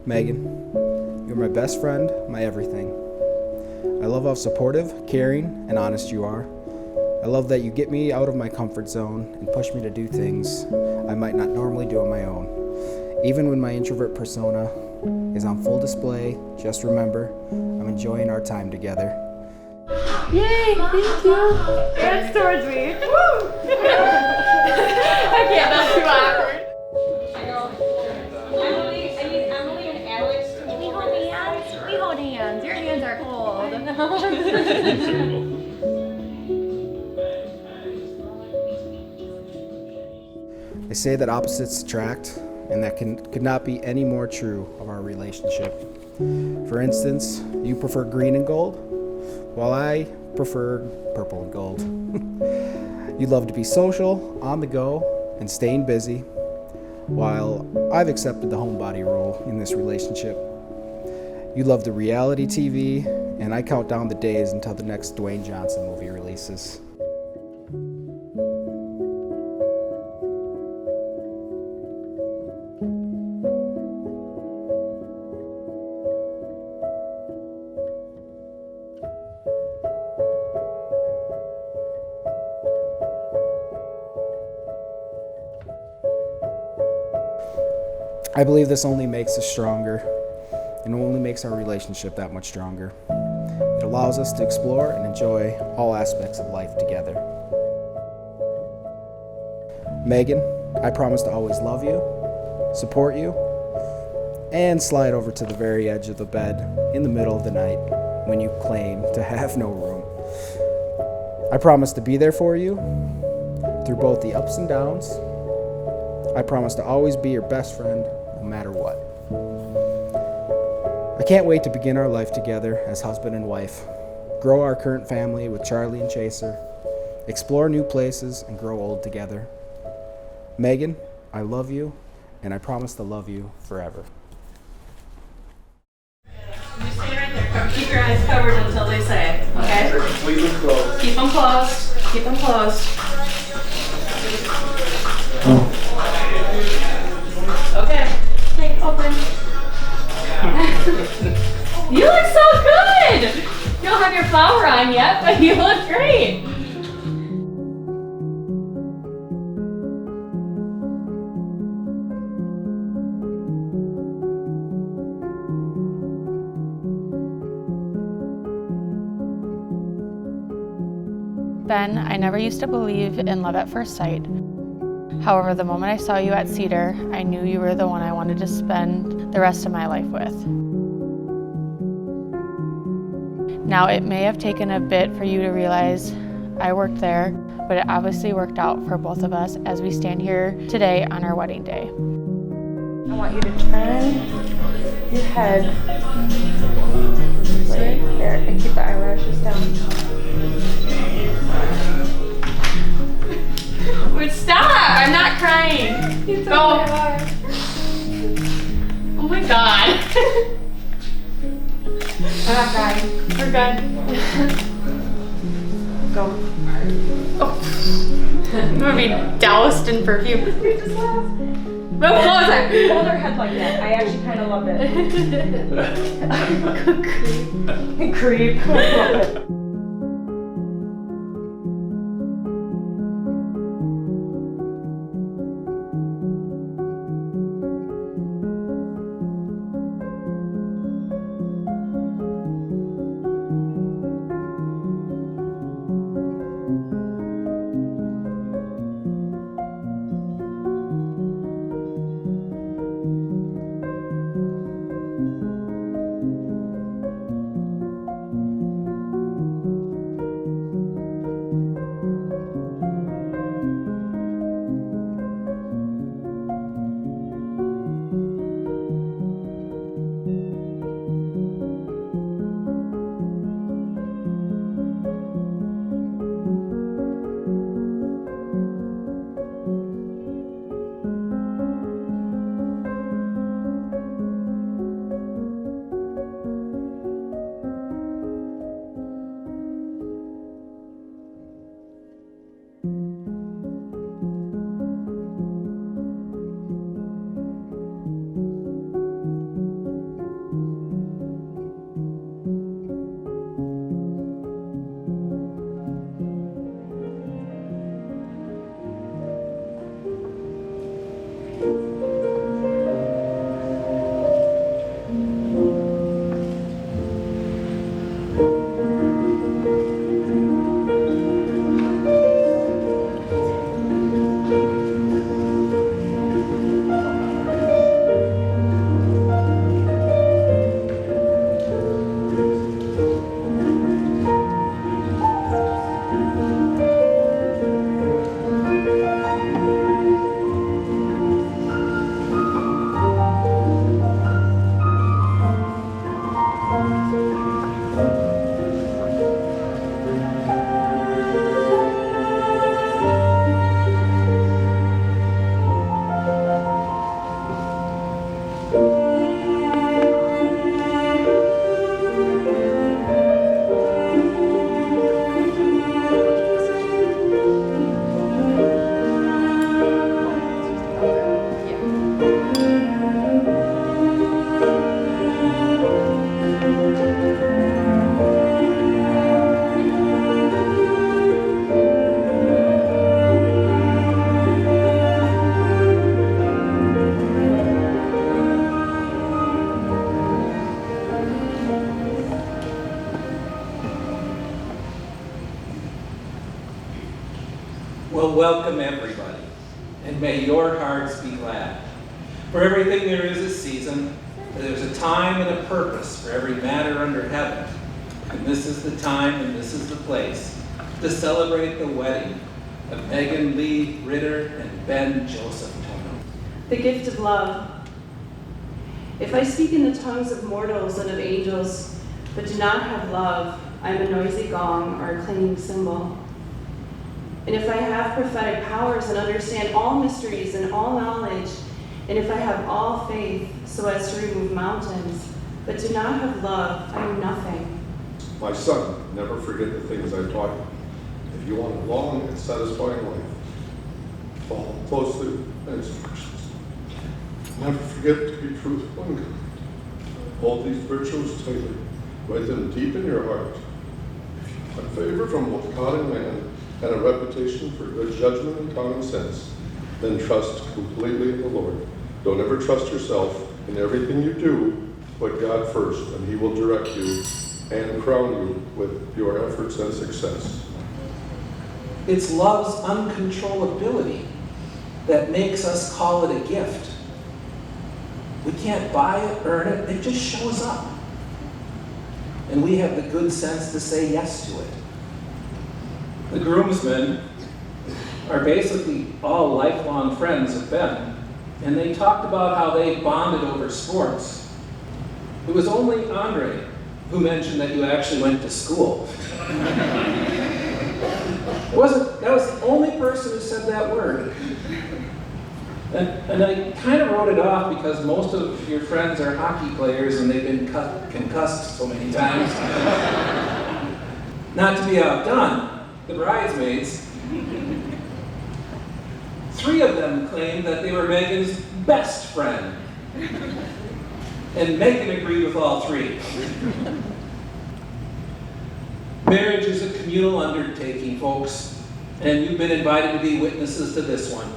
Megan, you're my best friend, my everything. I love how supportive, caring, and honest you are. I love that you get me out of my comfort zone and push me to do things I might not normally do on my own. Even when my introvert persona is on full display, just remember, I'm enjoying our time together. Yay, thank you. Dance towards me. Woo! I can't, that's too awkward. Emily and Alex, can we hold hands? We hold hands. Your hands are cold. They say that opposites attract, and that could not be any more true of our relationship. For instance, you prefer green and gold, while I prefer purple and gold. You love to be social, on the go, and staying busy, while I've accepted the homebody role in this relationship. You love the reality TV, and I count down the days until the next Dwayne Johnson movie releases. I believe this only makes us stronger, and only makes our relationship that much stronger. It allows us to explore and enjoy all aspects of life together. Megan, I promise to always love you, support you, and slide over to the very edge of the bed in the middle of the night when you claim to have no room. I promise to be there for you through both the ups and downs. I promise to always be your best friend, no matter what. I can't wait to begin our life together as husband and wife, grow our current family with Charlie and Chaser, explore new places, and grow old together. Megan, I love you, and I promise to love you forever. You stay right there. Keep your eyes covered until they say, okay? Keep them closed. Keep them closed. Keep them closed. Okay. Okay, open. You look so good! You don't have your flower on yet, but you look great. Ben, I never used to believe in love at first sight. However, the moment I saw you at Cedar, I knew you were the one I wanted to spend the rest of my life with. Now, it may have taken a bit for you to realize I worked there, but it obviously worked out for both of us as we stand here today on our wedding day. I want you to turn your head right there and keep the eyelashes down. Wait, stop! I'm not crying. Go. Oh my god. I'm not crying. We're good. Go. Oh. I'm gonna be doused in perfume. Move closer. Hold her head like that. I actually kind of love it. Creep. I love it. may your hearts be glad. For everything there is a season, there's a time and a purpose for every matter under heaven. And this is the time and this is the place to celebrate the wedding of Megan Lee Ritter and Ben Joseph Tono. The gift of love. If I speak in the tongues of mortals and of angels, but do not have love, I am a noisy gong or a clanging cymbal. And if I have prophetic powers and understand all mysteries and all knowledge, and if I have all faith so as to remove mountains, but do not have love, I am nothing. My son, never forget the things I taught you. If you want a long and satisfying life, follow closely my instructions. Never forget to be truthful and kind. Hold these virtues tightly. Write them deep in your heart. If you want favor from both God and man, and a reputation for good judgment and common sense, then trust completely in the Lord. Don't ever trust yourself in everything you do, put God first, and He will direct you and crown you with your efforts and success. It's love's uncontrollability that makes us call it a gift. We can't buy it, earn it, it just shows up. And we have the good sense to say yes to it. The groomsmen are basically all lifelong friends of Ben, and they talked about how they bonded over sports. It was only Andre who mentioned that you actually went to school. That was the only person who said that word. And I kind of wrote it off because most of your friends are hockey players and they've been concussed so many times. Not to be outdone, the bridesmaids, 3 of them claimed that they were Megan's best friend. And Megan agreed with all 3. Marriage is a communal undertaking, folks, and you've been invited to be witnesses to this one.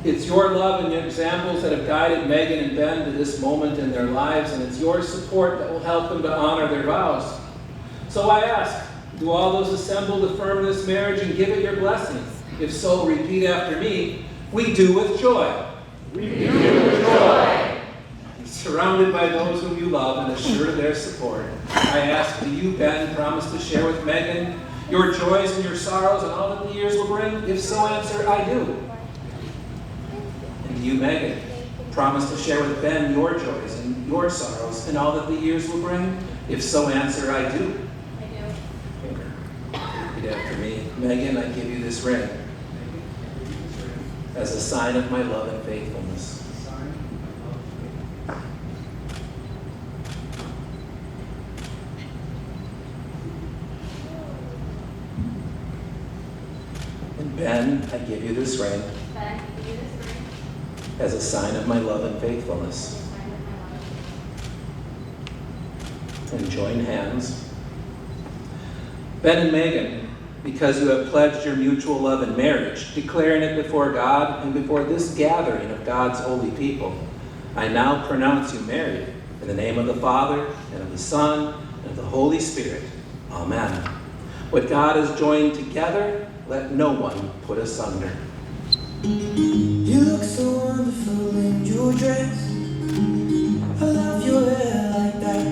It's your love and your examples that have guided Megan and Ben to this moment in their lives, and it's your support that will help them to honor their vows. So I ask, do all those assembled affirm this marriage and give it your blessing? If so, repeat after me. We do with joy. We do with joy. Surrounded by those whom you love and assured their support, I ask, do you, Ben, promise to share with Megan your joys and your sorrows and all that the years will bring? If so, answer, I do. And do you, Megan, promise to share with Ben your joys and your sorrows and all that the years will bring? If so, answer, I do. Repeat after me. Megan, I give you this ring as a sign of my love and faithfulness. And Ben, I give you this ring as a sign of my love and faithfulness. And join hands. Ben and Megan, because you have pledged your mutual love in marriage, declaring it before God and before this gathering of God's holy people, I now pronounce you married in the name of the Father, and of the Son, and of the Holy Spirit. Amen. What God has joined together, let no one put asunder. You look so wonderful in your dress. I love your hair like that.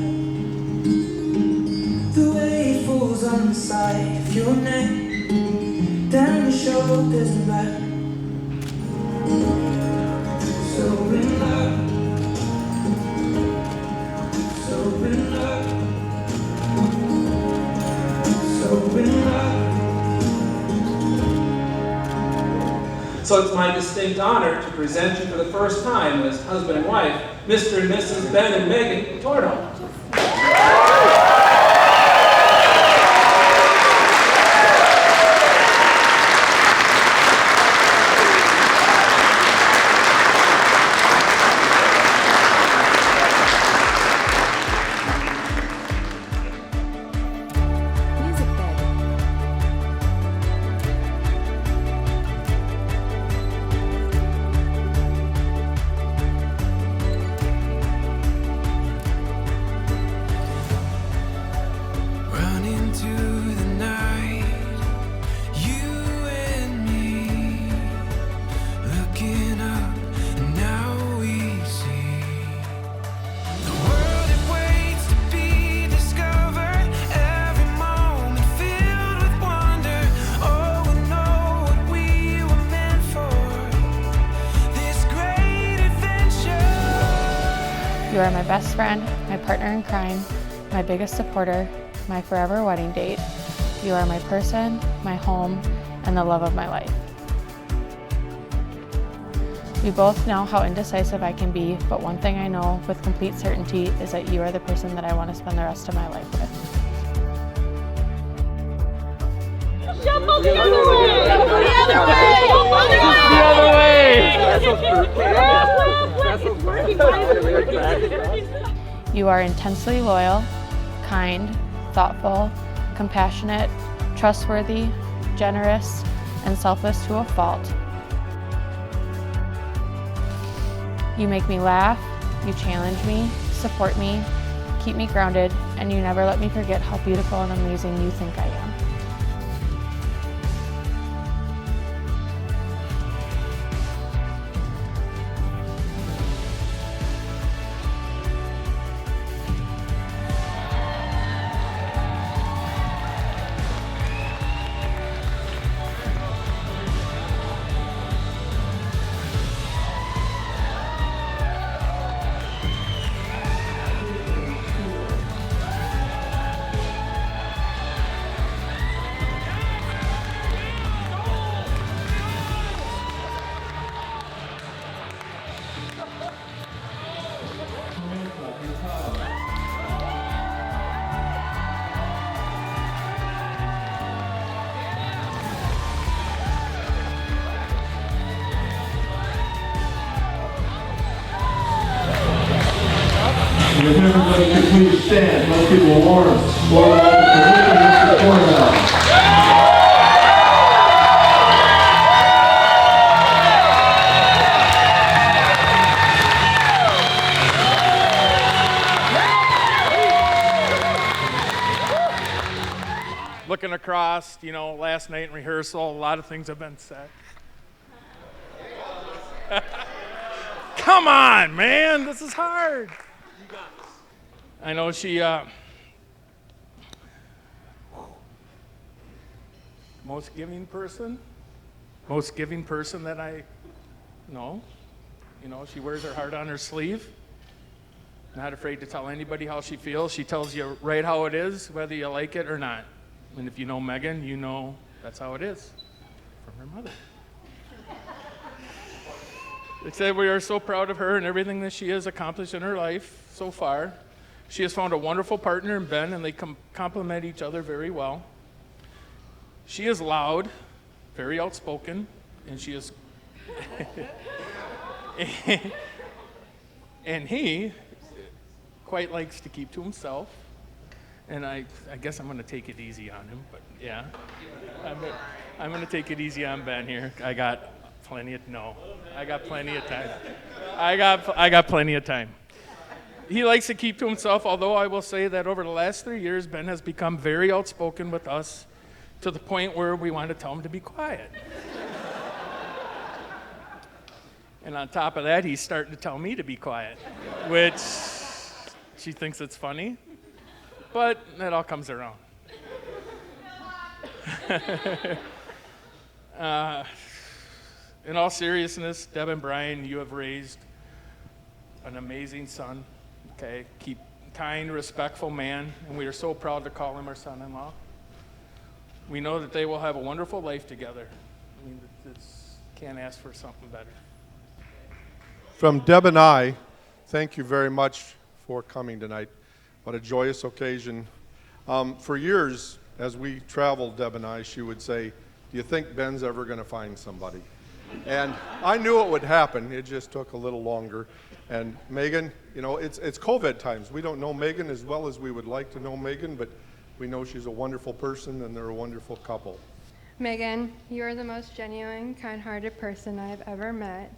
The way it falls on the side of your neck, down your shoulders and back. So in love, so in love, so in love. So it's my distinct honor to present you for the first time as husband and wife, Mr. and Mrs. Ben and Megan Torno. You are my best friend, my partner in crime, my biggest supporter, my forever wedding date. You are my person, my home, and the love of my life. We both know how indecisive I can be, but one thing I know with complete certainty is that you are the person that I want to spend the rest of my life with. Shuffle the other way! Shuffle the other way! Shuffle the other way! You are intensely loyal, kind, thoughtful, compassionate, trustworthy, generous, and selfless to a fault. You make me laugh, you challenge me, support me, keep me grounded, and you never let me forget how beautiful and amazing you think I am. And if everybody could please stand, let's give a warm welcome to Mr. Cornell. Looking across, you know, last night in rehearsal, a lot of things have been said. Come on, man, this is hard. I know she, most giving person that I know. You know, she wears her heart on her sleeve. Not afraid to tell anybody how she feels. She tells you right how it is, whether you like it or not. And if you know Megan, you know that's how it is from her mother. They said we are so proud of her and everything that she has accomplished in her life so far. She has found a wonderful partner in Ben, and they complement each other very well. She is loud, very outspoken, and she is... and he quite likes to keep to himself. And I guess I'm going to take it easy on him, but yeah. I'm going to take it easy on Ben here. I got plenty of time. I got plenty of time. He likes to keep to himself, although I will say that over the last 3 years, Ben has become very outspoken with us to the point where we want to tell him to be quiet. And on top of that, he's starting to tell me to be quiet, which she thinks it's funny, but that all comes around. In all seriousness, Deb and Brian, you have raised an amazing son. Okay, keep kind, respectful man, and we are so proud to call him our son-in-law. We know that they will have a wonderful life together. I mean, can't ask for something better. From Deb and I, thank you very much for coming tonight. What a joyous occasion. For years, as we traveled, Deb and I, she would say, "Do you think Ben's ever going to find somebody?" And I knew it would happen. It just took a little longer. And Megan, you know, it's COVID times. We don't know Megan as well as we would like to know Megan, but we know she's a wonderful person and they're a wonderful couple. Megan, you are the most genuine, kind-hearted person I've ever met.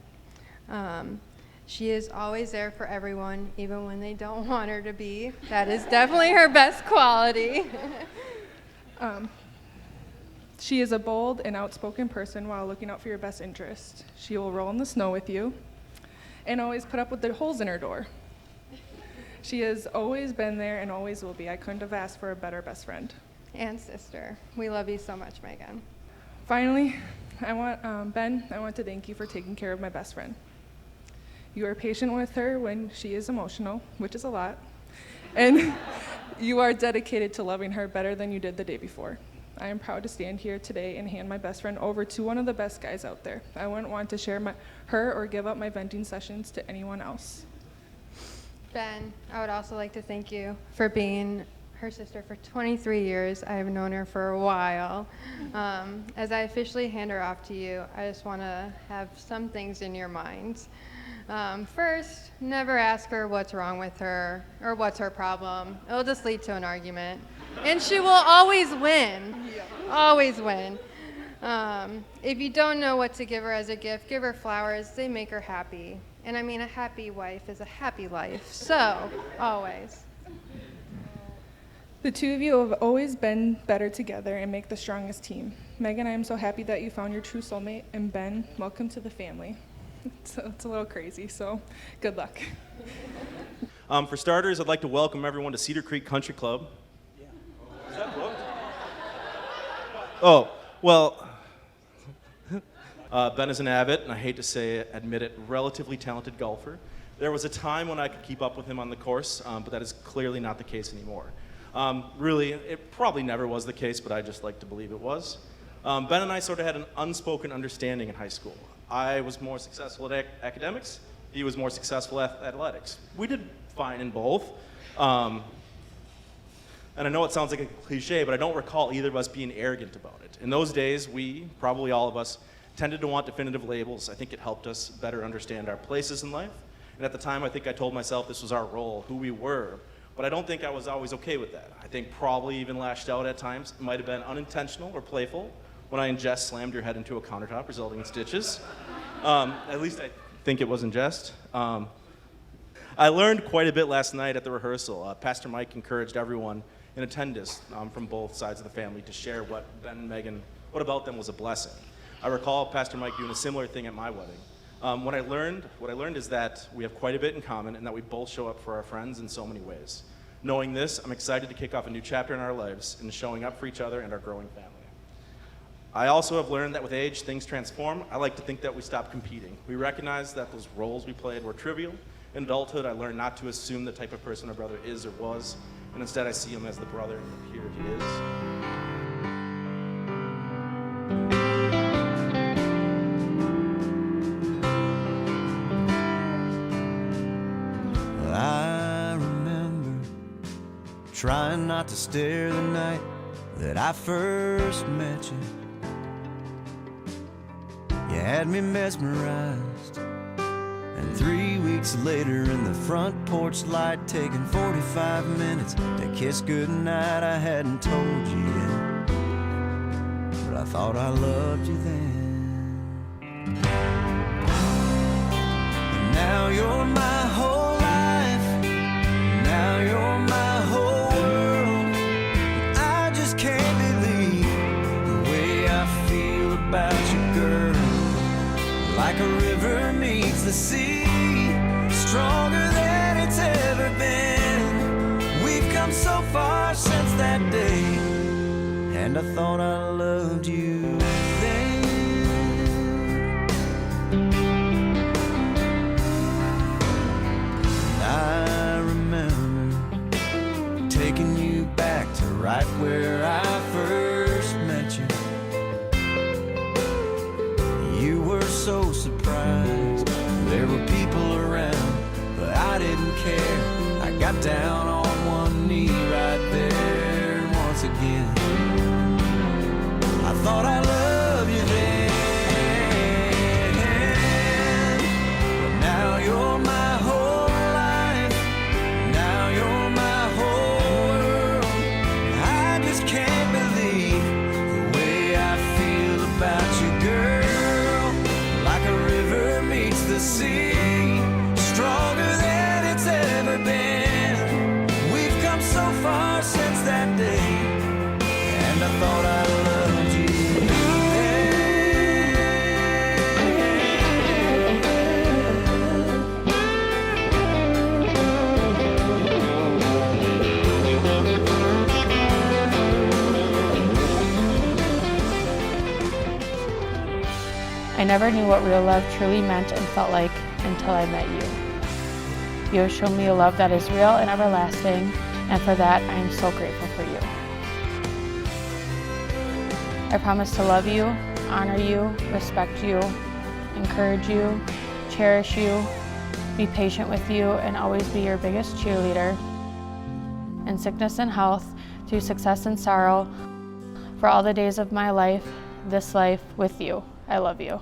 She is always there for everyone, even when they don't want her to be. That is definitely her best quality. She is a bold and outspoken person while looking out for your best interest. She will roll in the snow with you and always put up with the holes in her door. She has always been there and always will be. I couldn't have asked for a better best friend. And sister. We love you so much, Megan. Finally, Ben, I want to thank you for taking care of my best friend. You are patient with her when she is emotional, which is a lot. And you are dedicated to loving her better than you did the day before. I am proud to stand here today and hand my best friend over to one of the best guys out there. I wouldn't want to share her or give up my venting sessions to anyone else. Ben, I would also like to thank you for being her sister for 23 years. I have known her for a while. As I officially hand her off to you, I just want to have some things in your mind. First, never ask her what's wrong with her or what's her problem. It'll just lead to an argument. And she will always win. Always win. If you don't know what to give her as a gift, give her flowers. They make her happy. And I mean, a happy wife is a happy life. So, always. The two of you have always been better together and make the strongest team. Megan, I am so happy that you found your true soulmate. And Ben, welcome to the family. It's a little crazy, so good luck. For starters, I'd like to welcome everyone to Cedar Creek Country Club. Is that booked? Oh, well, Ben is an avid, and I hate to admit it, relatively talented golfer. There was a time when I could keep up with him on the course, but that is clearly not the case anymore. Really, it probably never was the case, but I just like to believe it was. Ben and I sort of had an unspoken understanding in high school. I was more successful at academics. He was more successful at athletics. We did fine in both. And I know it sounds like a cliche, but I don't recall either of us being arrogant about it. In those days, we, probably all of us, tended to want definitive labels. I think it helped us better understand our places in life. And at the time, I think I told myself this was our role, who we were. But I don't think I was always okay with that. I think probably even lashed out at times. It might have been unintentional or playful when I in jest slammed your head into a countertop, resulting in stitches. At least I think it was in jest. I learned quite a bit last night at the rehearsal. Pastor Mike encouraged everyone in attendance from both sides of the family to share what Ben and Megan, what about them was a blessing. I recall Pastor Mike doing a similar thing at my wedding. What I learned is that we have quite a bit in common and that we both show up for our friends in so many ways. Knowing this, I'm excited to kick off a new chapter in our lives and showing up for each other and our growing family. I also have learned that with age, things transform. I like to think that we stop competing. We recognize that those roles we played were trivial. In adulthood, I learned not to assume the type of person a brother is or was, and instead I see him as the brother and the peer he is. I remember trying not to stare the night that I first met you. You had me mesmerized, and 3 weeks later in the front porch light, taking 45 minutes to kiss goodnight, I hadn't told you yet, but I thought I loved you then. And now you're my whole life, now you're my whole world. I just can't believe the way I feel about you, girl. Like a river meets the sea, stronger than it's ever been. We've come so far since that day, and I thought I loved you then. And I remember taking you back to right where I first met you. You were so surprised, there were people around, but I didn't care. I got down on one knee right there, and once again I thought I loved you then. But now you're my whole life, now you're my whole world. I just can't believe the way I feel about you, girl. The sea, stronger than it's ever been. We've come so far since that day, and I thought I loved you I never knew what real love truly meant and felt like until I met you. You have shown me a love that is real and everlasting, and for that I am so grateful for you. I promise to love you, honor you, respect you, encourage you, cherish you, be patient with you, and always be your biggest cheerleader. In sickness and health, through success and sorrow, for all the days of my life, this life with you. I love you.